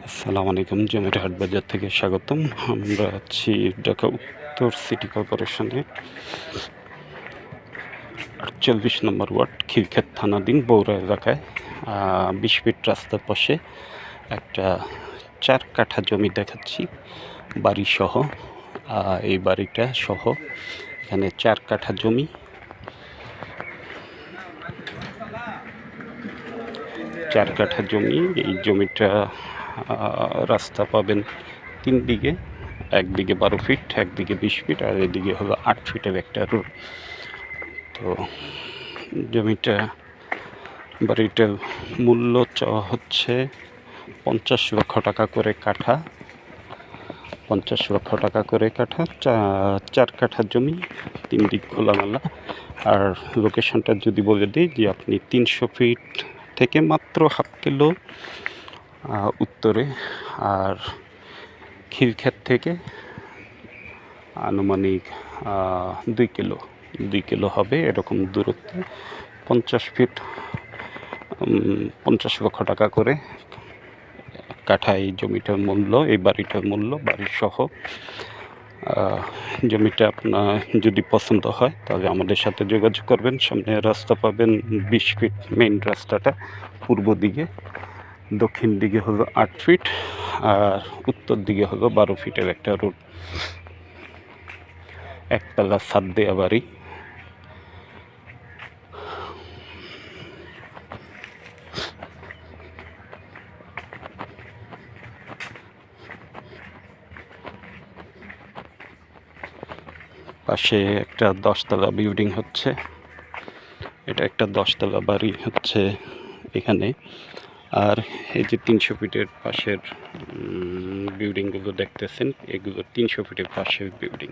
আসসালামু আলাইকুম। জমির হাট বাজার থেকে স্বাগতম। আমরা আছি ঢাকা উত্তর সিটি কর্পোরেশনে ৪৮ নম্বর ওয়ার্ড খিলক্ষেত থানাধীন বৌরা এলাকায় ২০ ফিট রাস্তার পাশে একটা ৪ কাঠা জমি দেখাচ্ছি বাড়িসহ। এই বাড়িটা সহ এখানে ৪ কাঠা জমি। ৪ কাঠা জমি। এই জমিটা রাস্তা পাবেন ৩ দিকে, একদিকে ১২ ফিট, একদিকে ২০ ফিট, আর এদিকে হলো ৮ ফিটের একটা রোড। তো বাড়িটার মূল্য চাওয়া হচ্ছে ৫০ লক্ষ টাকা করে কাঠা। ৫০ লক্ষ টাকা করে কাঠা, ৪ কাঠা জমি, ৩ দিক খোলামেলা। আর লোকেশনটা যদি বলে দিই যে আপনি ৩০০ ফিট থেকে মাত্র হাফ কিলো উত্তরে, আর খিলক্ষেত থেকে আনুমানিক ২ কিলো হবে এরকম দূরত্বে ৫০ ফিট, ৫০ লক্ষ টাকা করে কাঠা এই জমিটার মূল্য, এই বাড়িটার মূল্য বাড়িসহ। জমিটা আপনার যদি পছন্দ হয় তাহলে আমাদের সাথে যোগাযোগ করবেন। সামনে রাস্তা পাবেন ২০ ফিট, মেইন রাস্তাটা পূর্ব দিকে, দক্ষিণ দিকে হলো ৮ ফিট, আর উত্তর দিকে হলো ১২ ফিটের একটা রোড। একতলা ছাদ দেয়া বাড়ি। পাশে একটা ১০ তলা বিল্ডিং হচ্ছে। এটা একটা ১০ তলা বাড়ি হচ্ছে এখানে। আর এই যে ৩০০ ফিটের পাশের বিল্ডিংগুলো দেখতেছেন, এগুলো ৩০০ ফিটের পাশের বিল্ডিং।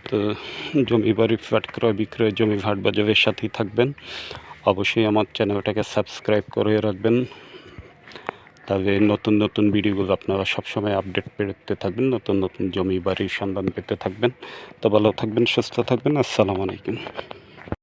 তো জমি বাড়ি ফ্ল্যাট ক্রয় বিক্রয় জমি হাট বাজারের সাথেই থাকবেন। অবশ্যই আমার চ্যানেলটাকে সাবস্ক্রাইব করে রাখবেন, তাহলে নতুন নতুন ভিডিওগুলো আপনারা সবসময় আপডেট পেতে থাকবেন, নতুন নতুন জমি বাড়ির সন্ধান পেতে থাকবেন। তো ভালো থাকবেন, সুস্থ থাকবেন। আসসালামু আলাইকুম।